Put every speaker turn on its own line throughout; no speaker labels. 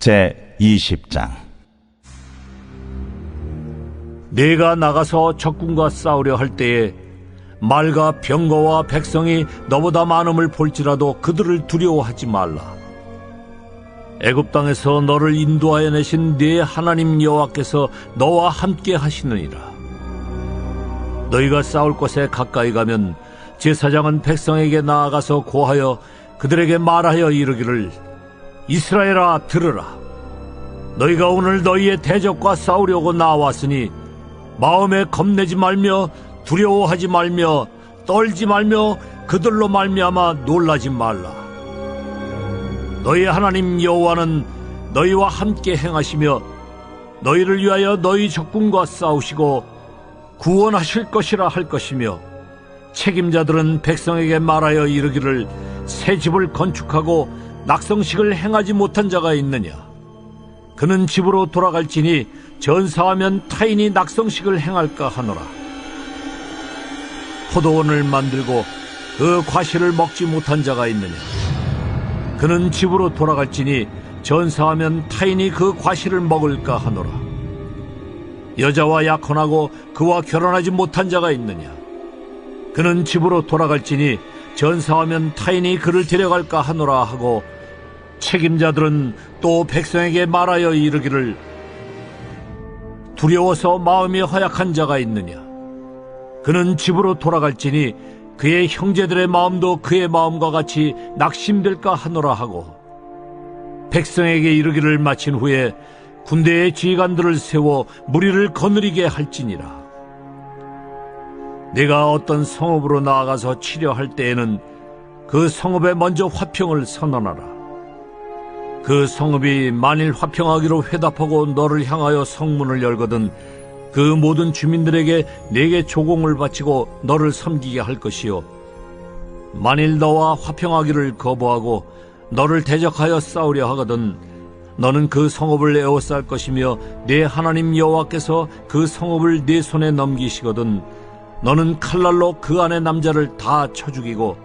제20장.
내가 나가서 적군과 싸우려 할 때에 말과 병거와 백성이 너보다 많음을 볼지라도 그들을 두려워하지 말라. 애굽 땅에서 너를 인도하여 내신 네 하나님 여호와께서 너와 함께 하시느니라. 너희가 싸울 곳에 가까이 가면 제사장은 백성에게 나아가서 고하여 그들에게 말하여 이르기를, 이스라엘아 들으라. 너희가 오늘 너희의 대적과 싸우려고 나왔으니 마음에 겁내지 말며 두려워하지 말며 떨지 말며 그들로 말미암아 놀라지 말라. 너희 하나님 여호와는 너희와 함께 행하시며 너희를 위하여 너희 적군과 싸우시고 구원하실 것이라 할 것이며, 책임자들은 백성에게 말하여 이르기를, 새 집을 건축하고 낙성식을 행하지 못한 자가 있느냐? 그는 집으로 돌아갈지니 전사하면 타인이 낙성식을 행할까 하노라. 포도원을 만들고 그 과실을 먹지 못한 자가 있느냐? 그는 집으로 돌아갈지니 전사하면 타인이 그 과실을 먹을까 하노라. 여자와 약혼하고 그와 결혼하지 못한 자가 있느냐? 그는 집으로 돌아갈지니 전사하면 타인이 그를 데려갈까 하노라 하고, 책임자들은 또 백성에게 말하여 이르기를, 두려워서 마음이 허약한 자가 있느냐? 그는 집으로 돌아갈지니 그의 형제들의 마음도 그의 마음과 같이 낙심될까 하노라 하고, 백성에게 이르기를 마친 후에 군대의 지휘관들을 세워 무리를 거느리게 할지니라. 내가 어떤 성읍으로 나아가서 치려 할 때에는 그 성읍에 먼저 화평을 선언하라. 그 성읍이 만일 화평하기로 회답하고 너를 향하여 성문을 열거든 그 모든 주민들에게 내게 조공을 바치고 너를 섬기게 할 것이요, 만일 너와 화평하기를 거부하고 너를 대적하여 싸우려 하거든 너는 그 성읍을 에워쌀 것이며 내 하나님 여호와께서 그 성읍을 내 손에 넘기시거든 너는 칼날로 그 안의 남자를 다 쳐 죽이고,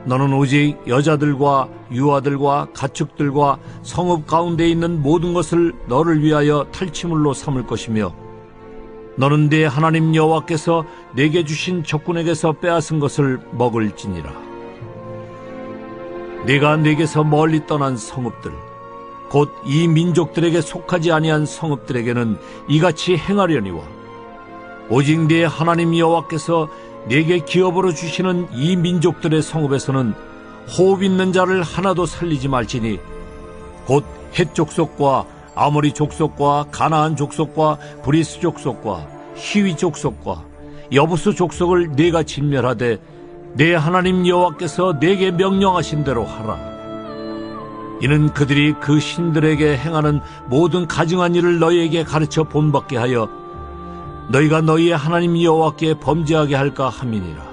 너는 오직 여자들과 유아들과 가축들과 성읍 가운데 있는 모든 것을 너를 위하여 탈취물로 삼을 것이며, 너는 네 하나님 여호와께서 내게 주신 적군에게서 빼앗은 것을 먹을지니라. 네가 내게서 멀리 떠난 성읍들, 곧 이 민족들에게 속하지 아니한 성읍들에게는 이같이 행하려니와, 오직 네 하나님 여호와께서 내게 기업으로 주시는 이 민족들의 성읍에서는 호흡 있는 자를 하나도 살리지 말지니, 곧 헷 족속과 아모리 족속과 가나안 족속과 브리스 족속과 히위 족속과 여부스 족속을 네가 진멸하되 내 하나님 여호와께서 내게 명령하신 대로 하라. 이는 그들이 그 신들에게 행하는 모든 가증한 일을 너희에게 가르쳐 본받게 하여 너희가 너희의 하나님 여호와께 범죄하게 할까 함이니라.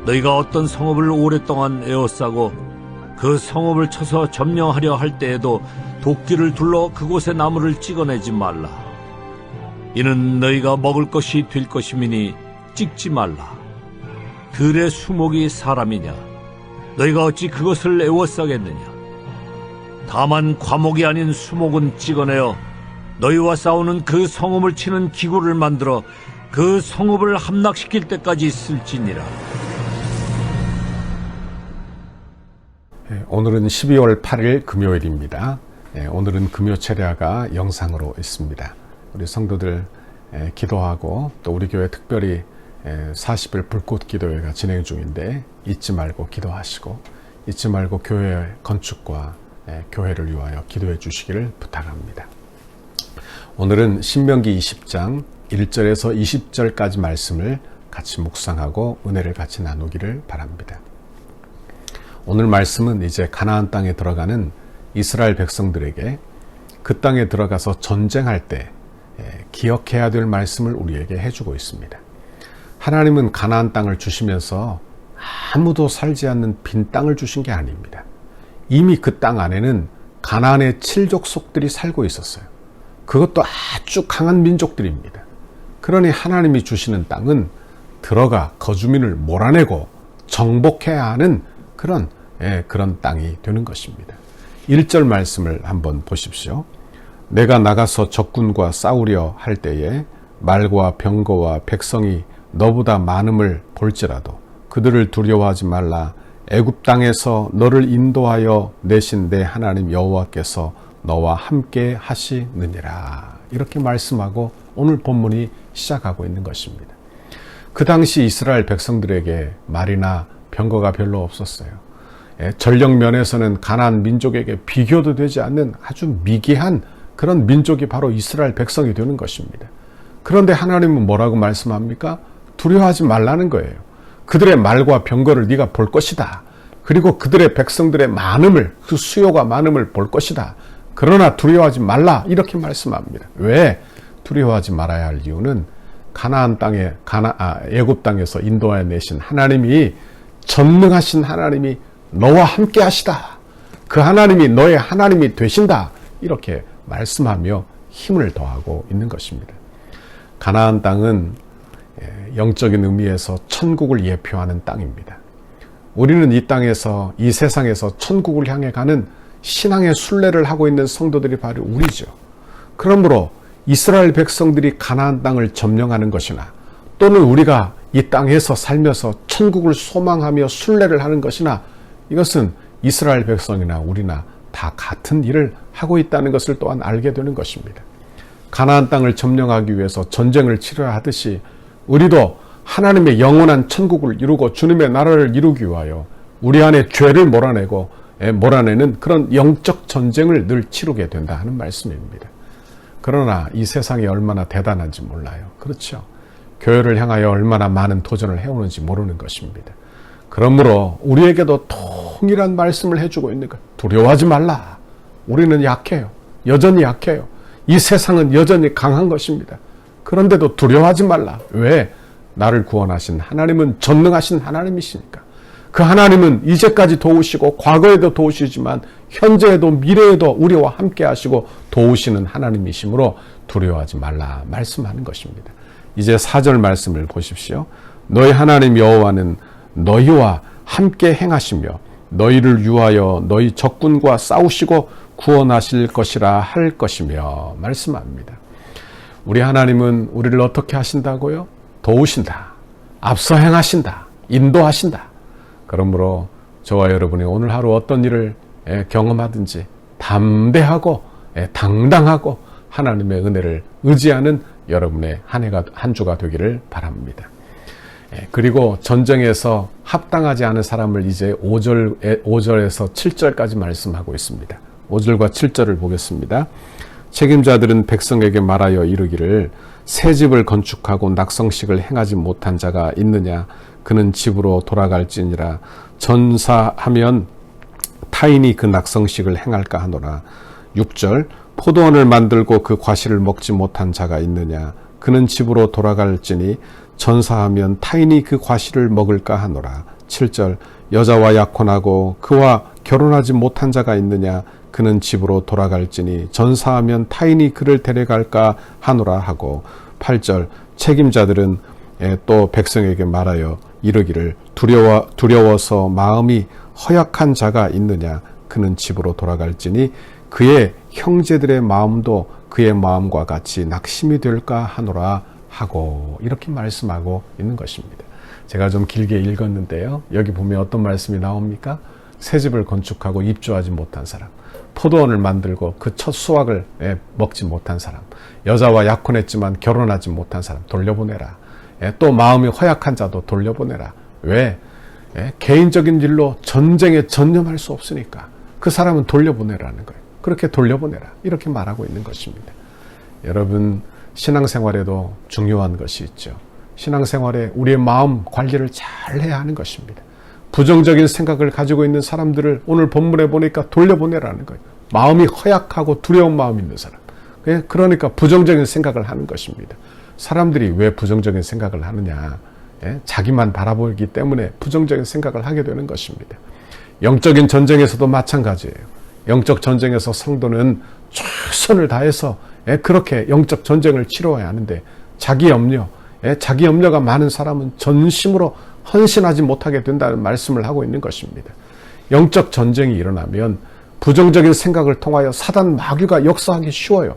너희가 어떤 성읍을 오랫동안 에워싸고 그 성읍을 쳐서 점령하려 할 때에도 도끼를 둘러 그곳의 나무를 찍어내지 말라. 이는 너희가 먹을 것이 될 것임이니 찍지 말라. 들의 수목이 사람이냐? 너희가 어찌 그것을 에워싸겠느냐? 다만 과목이 아닌 수목은 찍어내어 너희와 싸우는 그 성읍을 치는 기구를 만들어 그 성읍을 함락시킬 때까지 쓸지니라.
오늘은 12월 8일 금요일입니다. 오늘은 금요 철야가 영상으로 있습니다. 우리 성도들 기도하고, 또 우리 교회 특별히 40일 불꽃 기도회가 진행 중인데 잊지 말고 기도하시고, 잊지 말고 교회 건축과 교회를 위하여 기도해 주시기를 부탁합니다. 오늘은 신명기 20장 1절에서 20절까지 말씀을 같이 묵상하고 은혜를 같이 나누기를 바랍니다. 오늘 말씀은 이제 가나안 땅에 들어가는 이스라엘 백성들에게 그 땅에 들어가서 전쟁할 때 기억해야 될 말씀을 우리에게 해주고 있습니다. 하나님은 가나안 땅을 주시면서 아무도 살지 않는 빈 땅을 주신 게 아닙니다. 이미 그 땅 안에는 가나안의 7족속들이 살고 있었어요. 그것도 아주 강한 민족들입니다. 그러니 하나님이 주시는 땅은 들어가 거주민을 몰아내고 정복해야 하는 그런 땅이 되는 것입니다. 1절 말씀을 한번 보십시오. 내가 나가서 적군과 싸우려 할 때에 말과 병거와 백성이 너보다 많음을 볼지라도 그들을 두려워하지 말라. 애굽 땅에서 너를 인도하여 내신 내 하나님 여호와께서 너와 함께 하시느니라. 이렇게 말씀하고 오늘 본문이 시작하고 있는 것입니다. 그 당시 이스라엘 백성들에게 말이나 병거가 별로 없었어요. 전력 면에서는 가나안 민족에게 비교도 되지 않는 아주 미개한 그런 민족이 바로 이스라엘 백성이 되는 것입니다. 그런데 하나님은 뭐라고 말씀합니까? 두려워하지 말라는 거예요. 그들의 말과 병거를 네가 볼 것이다. 그리고 그들의 백성들의 많음을, 그 수요가 많음을 볼 것이다. 그러나 두려워하지 말라. 이렇게 말씀합니다. 왜 두려워하지 말아야 할 이유는 가나안 땅에 애굽 땅에서 인도하여 내신 하나님이 전능하신 하나님이 너와 함께 하시다. 그 하나님이 너의 하나님이 되신다. 이렇게 말씀하며 힘을 더하고 있는 것입니다. 가나안 땅은 영적인 의미에서 천국을 예표하는 땅입니다. 우리는 이 땅에서, 이 세상에서 천국을 향해 가는 신앙의 순례를 하고 있는 성도들이 바로 우리죠. 그러므로 이스라엘 백성들이 가나안 땅을 점령하는 것이나 또는 우리가 이 땅에서 살면서 천국을 소망하며 순례를 하는 것이나 이것은 이스라엘 백성이나 우리나 다 같은 일을 하고 있다는 것을 또한 알게 되는 것입니다. 가나안 땅을 점령하기 위해서 전쟁을 치러야 하듯이 우리도 하나님의 영원한 천국을 이루고 주님의 나라를 이루기 위하여 우리 안에 죄를 몰아내는 그런 영적 전쟁을 늘 치르게 된다 하는 말씀입니다. 그러나 이 세상이 얼마나 대단한지 몰라요. 그렇죠? 교회를 향하여 얼마나 많은 도전을 해오는지 모르는 것입니다. 그러므로 우리에게도 동일한 말씀을 해주고 있는 것. 두려워하지 말라. 우리는 약해요. 여전히 약해요. 이 세상은 여전히 강한 것입니다. 그런데도 두려워하지 말라. 왜? 나를 구원하신 하나님은 전능하신 하나님이시니까. 그 하나님은 이제까지 도우시고 과거에도 도우시지만 현재에도 미래에도 우리와 함께 하시고 도우시는 하나님이시므로 두려워하지 말라 말씀하는 것입니다. 이제 4절 말씀을 보십시오. 너희 하나님 여호와는 너희와 함께 행하시며 너희를 위하여 너희 적군과 싸우시고 구원하실 것이라 할 것이며 말씀합니다. 우리 하나님은 우리를 어떻게 하신다고요? 도우신다. 앞서 행하신다. 인도하신다. 그러므로 저와 여러분이 오늘 하루 어떤 일을 경험하든지 담대하고 당당하고 하나님의 은혜를 의지하는 여러분의 한 주가 되기를 바랍니다. 그리고 전쟁에서 합당하지 않은 사람을 이제 5절에서 7절까지 말씀하고 있습니다. 5절과 7절을 보겠습니다. 책임자들은 백성에게 말하여 이르기를 새 집을 건축하고 낙성식을 행하지 못한 자가 있느냐? 그는 집으로 돌아갈지니라. 전사하면 타인이 그 낙성식을 행할까 하노라. 6절 포도원을 만들고 그 과실을 먹지 못한 자가 있느냐? 그는 집으로 돌아갈지니 전사하면 타인이 그 과실을 먹을까 하노라. 7절 여자와 약혼하고 그와 결혼하지 못한 자가 있느냐? 그는 집으로 돌아갈지니 전사하면 타인이 그를 데려갈까 하노라 하고 8절 책임자들은 또 백성에게 말하여 이르기를 두려워서 마음이 허약한 자가 있느냐? 그는 집으로 돌아갈지니 그의 형제들의 마음도 그의 마음과 같이 낙심이 될까 하노라 하고 이렇게 말씀하고 있는 것입니다. 제가 좀 길게 읽었는데요. 여기 보면 어떤 말씀이 나옵니까? 새 집을 건축하고 입주하지 못한 사람, 포도원을 만들고 그 첫 수확을 먹지 못한 사람, 여자와 약혼했지만 결혼하지 못한 사람 돌려보내라. 또 마음이 허약한 자도 돌려보내라. 왜? 개인적인 일로 전쟁에 전념할 수 없으니까 그 사람은 돌려보내라는 거예요. 그렇게 돌려보내라. 이렇게 말하고 있는 것입니다. 여러분 신앙생활에도 중요한 것이 있죠. 신앙생활에 우리의 마음 관리를 잘 해야 하는 것입니다. 부정적인 생각을 가지고 있는 사람들을 오늘 본문에 보니까 돌려보내라는 거예요. 마음이 허약하고 두려운 마음이 있는 사람. 그러니까 부정적인 생각을 하는 것입니다. 사람들이 왜 부정적인 생각을 하느냐? 자기만 바라보기 때문에 부정적인 생각을 하게 되는 것입니다. 영적인 전쟁에서도 마찬가지예요. 영적 전쟁에서 성도는 최선을 다해서 그렇게 영적 전쟁을 치러야 하는데 자기 염려가 많은 사람은 전심으로 헌신하지 못하게 된다는 말씀을 하고 있는 것입니다. 영적 전쟁이 일어나면 부정적인 생각을 통하여 사단 마귀가 역사하기 쉬워요.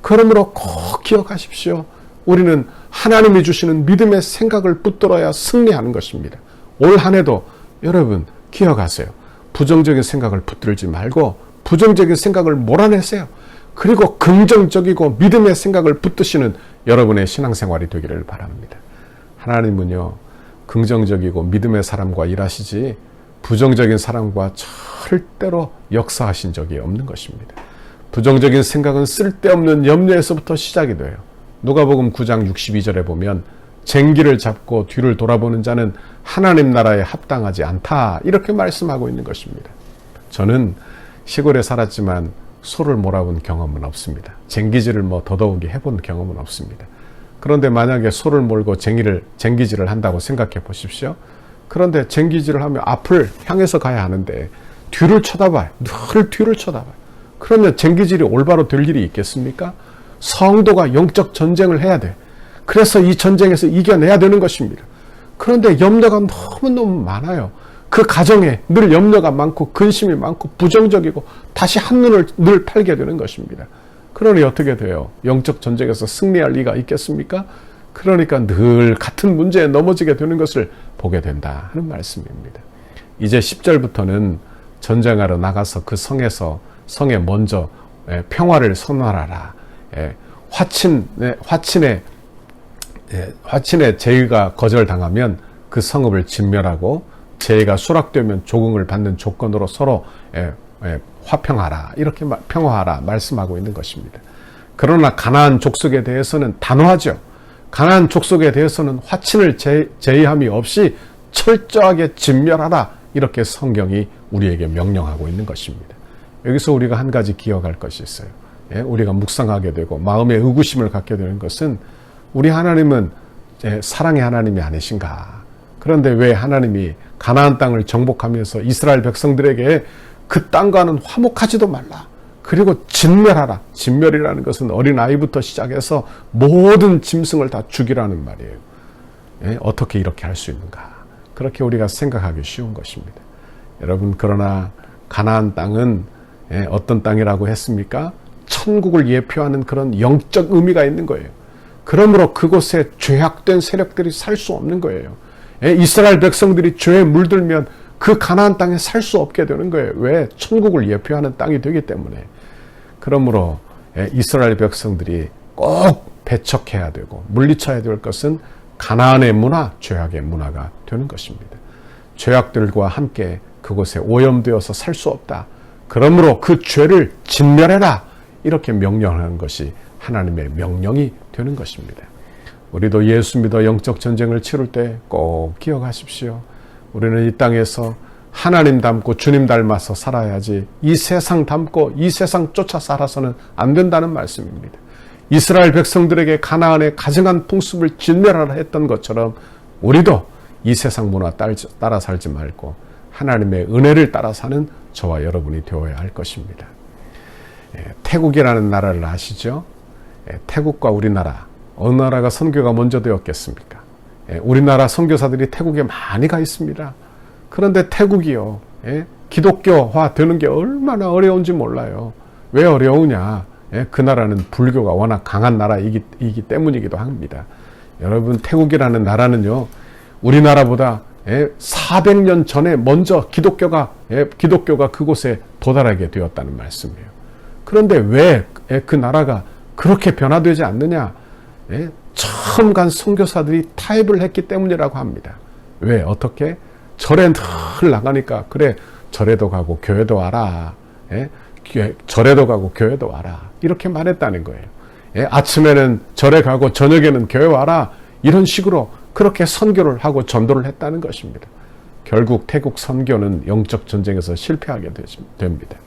그러므로 꼭 기억하십시오. 우리는 하나님이 주시는 믿음의 생각을 붙들어야 승리하는 것입니다. 올 한 해도 여러분 기억하세요. 부정적인 생각을 붙들지 말고 부정적인 생각을 몰아내세요. 그리고 긍정적이고 믿음의 생각을 붙드시는 여러분의 신앙생활이 되기를 바랍니다. 하나님은요, 긍정적이고 믿음의 사람과 일하시지 부정적인 사람과 절대로 역사하신 적이 없는 것입니다. 부정적인 생각은 쓸데없는 염려에서부터 시작이 돼요. 누가복음 9장 62절에 보면 쟁기를 잡고 뒤를 돌아보는 자는 하나님 나라에 합당하지 않다, 이렇게 말씀하고 있는 것입니다. 저는 시골에 살았지만 소를 몰아본 경험은 없습니다. 쟁기질을 더더욱이 해본 경험은 없습니다. 그런데 만약에 소를 몰고 쟁기질을 한다고 생각해 보십시오. 그런데 쟁기질을 하면 앞을 향해서 가야 하는데 뒤를 쳐다봐요. 늘 뒤를 쳐다봐요. 그러면 쟁기질이 올바로 될 일이 있겠습니까? 성도가 영적 전쟁을 해야 돼. 그래서 이 전쟁에서 이겨내야 되는 것입니다. 그런데 염려가 너무너무 많아요. 그 가정에 늘 염려가 많고 근심이 많고 부정적이고 다시 한눈을 늘 팔게 되는 것입니다. 그러니 어떻게 돼요? 영적 전쟁에서 승리할 리가 있겠습니까? 그러니까 늘 같은 문제에 넘어지게 되는 것을 보게 된다 하는 말씀입니다. 이제 10절부터는 전쟁하러 나가서 그 성에 먼저 평화를 선언하라. 화친의 제의가 거절당하면 그 성읍을 진멸하고 제의가 수락되면 조공을 받는 조건으로 서로 화평하라, 이렇게 평화하라 말씀하고 있는 것입니다. 그러나 가나안 족속에 대해서는 단호하죠. 가나안 족속에 대해서는 화친을 제의함이 없이 철저하게 진멸하라, 이렇게 성경이 우리에게 명령하고 있는 것입니다. 여기서 우리가 한 가지 기억할 것이 있어요. 우리가 묵상하게 되고 마음의 의구심을 갖게 되는 것은 우리 하나님은 사랑의 하나님이 아니신가? 그런데 왜 하나님이 가나안 땅을 정복하면서 이스라엘 백성들에게 그 땅과는 화목하지도 말라, 그리고 진멸하라. 진멸이라는 것은 어린아이부터 시작해서 모든 짐승을 다 죽이라는 말이에요. 어떻게 이렇게 할 수 있는가? 그렇게 우리가 생각하기 쉬운 것입니다. 여러분, 그러나 가나안 땅은 어떤 땅이라고 했습니까? 천국을 예표하는 그런 영적 의미가 있는 거예요. 그러므로 그곳에 죄악된 세력들이 살 수 없는 거예요. 이스라엘 백성들이 죄에 물들면 그 가나안 땅에 살 수 없게 되는 거예요. 왜? 천국을 예표하는 땅이 되기 때문에. 그러므로 이스라엘 백성들이 꼭 배척해야 되고 물리쳐야 될 것은 가나안의 문화, 죄악의 문화가 되는 것입니다. 죄악들과 함께 그곳에 오염되어서 살 수 없다. 그러므로 그 죄를 진멸해라, 이렇게 명령하는 것이 하나님의 명령이 되는 것입니다. 우리도 예수 믿어 영적 전쟁을 치를 때 꼭 기억하십시오. 우리는 이 땅에서 하나님 닮고 주님 닮아서 살아야지 이 세상 닮고 이 세상 쫓아 살아서는 안 된다는 말씀입니다. 이스라엘 백성들에게 가나안의 가증한 풍습을 진멸하라 했던 것처럼 우리도 이 세상 문화 따라 살지 말고 하나님의 은혜를 따라 사는 저와 여러분이 되어야 할 것입니다. 태국이라는 나라를 아시죠? 태국과 우리나라, 어느 나라가 선교가 먼저 되었겠습니까? 우리나라 선교사들이 태국에 많이 가 있습니다. 그런데 태국이요, 기독교화 되는 게 얼마나 어려운지 몰라요. 왜 어려우냐? 그 나라는 불교가 워낙 강한 나라이기 때문이기도 합니다. 여러분, 태국이라는 나라는요, 우리나라보다 400년 전에 먼저 기독교가 그곳에 도달하게 되었다는 말씀이에요. 그런데 왜 그 나라가 그렇게 변화되지 않느냐? 처음 간 선교사들이 타협을 했기 때문이라고 합니다. 왜? 어떻게? 절에 늘 나가니까, 그래, 절에도 가고 교회도 와라. 절에도 가고 교회도 와라. 이렇게 말했다는 거예요. 아침에는 절에 가고 저녁에는 교회 와라. 이런 식으로 그렇게 선교를 하고 전도를 했다는 것입니다. 결국 태국 선교는 영적 전쟁에서 실패하게 됩니다.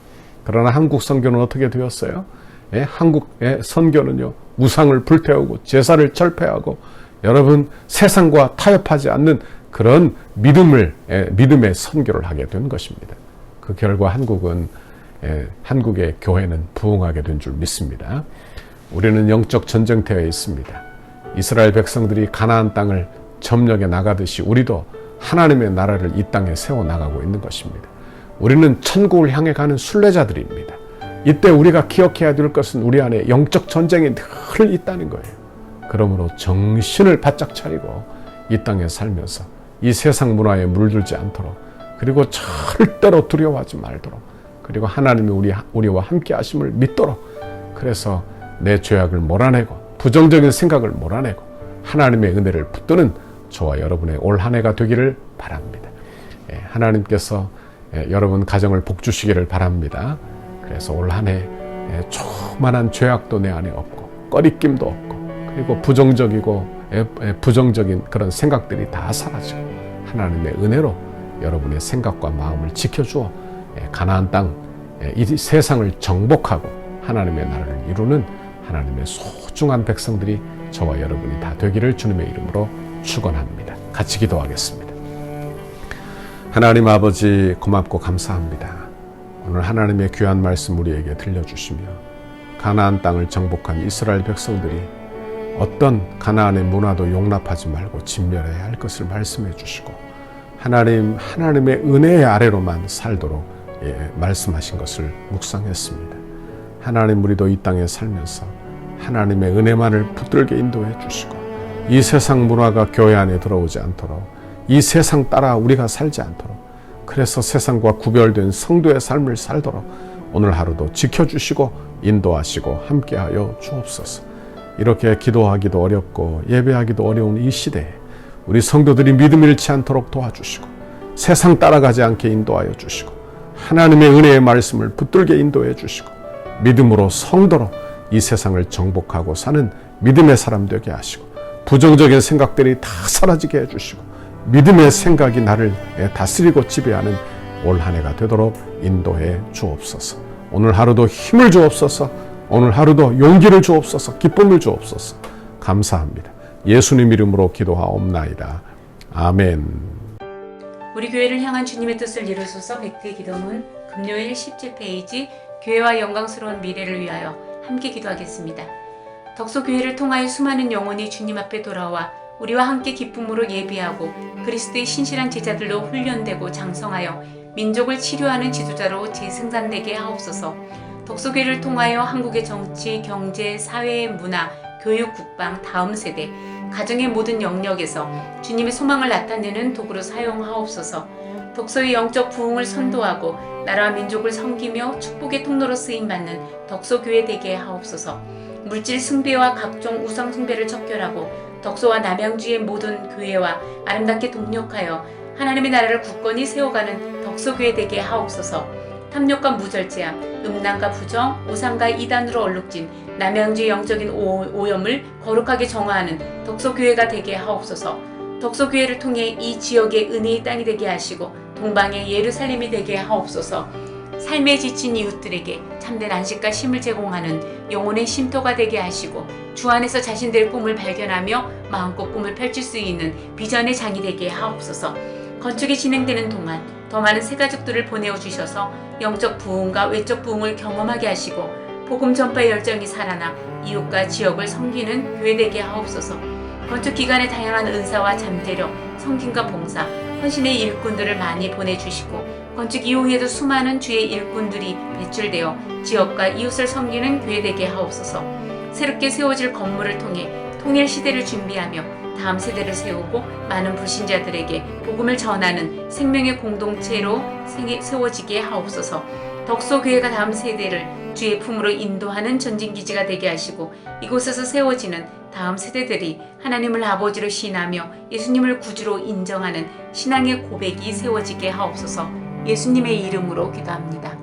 그러나 한국 선교는 어떻게 되었어요? 한국의 선교는요, 우상을 불태우고 제사를 철폐하고 여러분 세상과 타협하지 않는 그런 믿음의 선교를 하게 된 것입니다. 그 결과 한국의 교회는 부흥하게 된 줄 믿습니다. 우리는 영적 전쟁터에 있습니다. 이스라엘 백성들이 가나안 땅을 점령해 나가듯이 우리도 하나님의 나라를 이 땅에 세워나가고 있는 것입니다. 우리는 천국을 향해 가는 순례자들입니다. 이때 우리가 기억해야 될 것은 우리 안에 영적 전쟁이 늘 있다는 거예요. 그러므로 정신을 바짝 차리고 이 땅에 살면서 이 세상 문화에 물들지 않도록, 그리고 절대로 두려워하지 말도록, 그리고 하나님이 우리와 함께 하심을 믿도록, 그래서 내 죄악을 몰아내고 부정적인 생각을 몰아내고 하나님의 은혜를 붙드는 저와 여러분의 올 한 해가 되기를 바랍니다. 하나님께서 여러분 가정을 복주시기를 바랍니다. 그래서 올 한 해 조그만한 죄악도 내 안에 없고 꺼리낌도 없고, 그리고 부정적인 그런 생각들이 다 사라지고 하나님의 은혜로 여러분의 생각과 마음을 지켜주어 가나안 땅, 이 세상을 정복하고 하나님의 나라를 이루는 하나님의 소중한 백성들이 저와 여러분이 다 되기를 주님의 이름으로 축원합니다. 같이 기도하겠습니다. 하나님 아버지, 고맙고 감사합니다. 오늘 하나님의 귀한 말씀 우리에게 들려주시며 가나안 땅을 정복한 이스라엘 백성들이 어떤 가나안의 문화도 용납하지 말고 진멸해야 할 것을 말씀해 주시고, 하나님의 은혜의 아래로만 살도록 말씀하신 것을 묵상했습니다. 하나님, 우리도 이 땅에 살면서 하나님의 은혜만을 붙들게 인도해 주시고, 이 세상 문화가 교회 안에 들어오지 않도록, 이 세상 따라 우리가 살지 않도록, 그래서 세상과 구별된 성도의 삶을 살도록 오늘 하루도 지켜주시고 인도하시고 함께하여 주옵소서. 이렇게 기도하기도 어렵고 예배하기도 어려운 이 시대에 우리 성도들이 믿음 잃지 않도록 도와주시고, 세상 따라가지 않게 인도하여 주시고, 하나님의 은혜의 말씀을 붙들게 인도해 주시고, 믿음으로 성도로 이 세상을 정복하고 사는 믿음의 사람 되게 하시고, 부정적인 생각들이 다 사라지게 해주시고, 믿음의 생각이 나를 다스리고 지배하는 올 한 해가 되도록 인도해 주옵소서. 오늘 하루도 힘을 주옵소서. 오늘 하루도 용기를 주옵소서. 기쁨을 주옵소서. 감사합니다. 예수님 이름으로 기도하옵나이다. 아멘.
우리 교회를 향한 주님의 뜻을 이루소서. 백대 기도문 금요일 17페이지 교회와 영광스러운 미래를 위하여 함께 기도하겠습니다. 덕소교회를 통하여 수많은 영혼이 주님 앞에 돌아와 우리와 함께 기쁨으로 예비하고 그리스도의 신실한 제자들로 훈련되고 장성하여 민족을 치료하는 지도자로 재생산되게 하옵소서. 덕소교회를 통하여 한국의 정치, 경제, 사회, 문화, 교육, 국방, 다음 세대, 가정의 모든 영역에서 주님의 소망을 나타내는 도구로 사용하옵소서. 덕소의 영적 부흥을 선도하고 나라와 민족을 섬기며 축복의 통로로 쓰임받는 덕소교회 되게 하옵소서. 물질 숭배와 각종 우상 숭배를 척결하고 덕소와 남양주의 모든 교회와 아름답게 동력하여 하나님의 나라를 굳건히 세워가는 덕소교회 되게 하옵소서. 탐욕과 무절제함, 음란과 부정, 우상과 이단으로 얼룩진 남양주의 영적인 오염을 거룩하게 정화하는 덕소교회가 되게 하옵소서. 덕소교회를 통해 이 지역의 은혜의 땅이 되게 하시고 동방의 예루살렘이 되게 하옵소서. 삶에 지친 이웃들에게 참된 안식과 쉼을 제공하는 영혼의 쉼터가 되게 하시고 주 안에서 자신들의 꿈을 발견하며 마음껏 꿈을 펼칠 수 있는 비전의 장이 되게 하옵소서. 건축이 진행되는 동안 더 많은 새가족들을 보내어 주셔서 영적 부흥과 외적 부흥을 경험하게 하시고 복음 전파의 열정이 살아나 이웃과 지역을 섬기는 교회 되게 하옵소서. 건축 기간의 다양한 은사와 잠재력, 성김과 봉사, 헌신의 일꾼들을 많이 보내주시고 건축 이후에도 수많은 주의 일꾼들이 배출되어 지역과 이웃을 섬기는 교회 되게 하옵소서. 새롭게 세워질 건물을 통해 통일 시대를 준비하며 다음 세대를 세우고 많은 불신자들에게 복음을 전하는 생명의 공동체로 세워지게 하옵소서. 덕소교회가 다음 세대를 주의 품으로 인도하는 전진기지가 되게 하시고 이곳에서 세워지는 다음 세대들이 하나님을 아버지로 신하며 예수님을 구주로 인정하는 신앙의 고백이 세워지게 하옵소서. 예수님의 이름으로 기도합니다.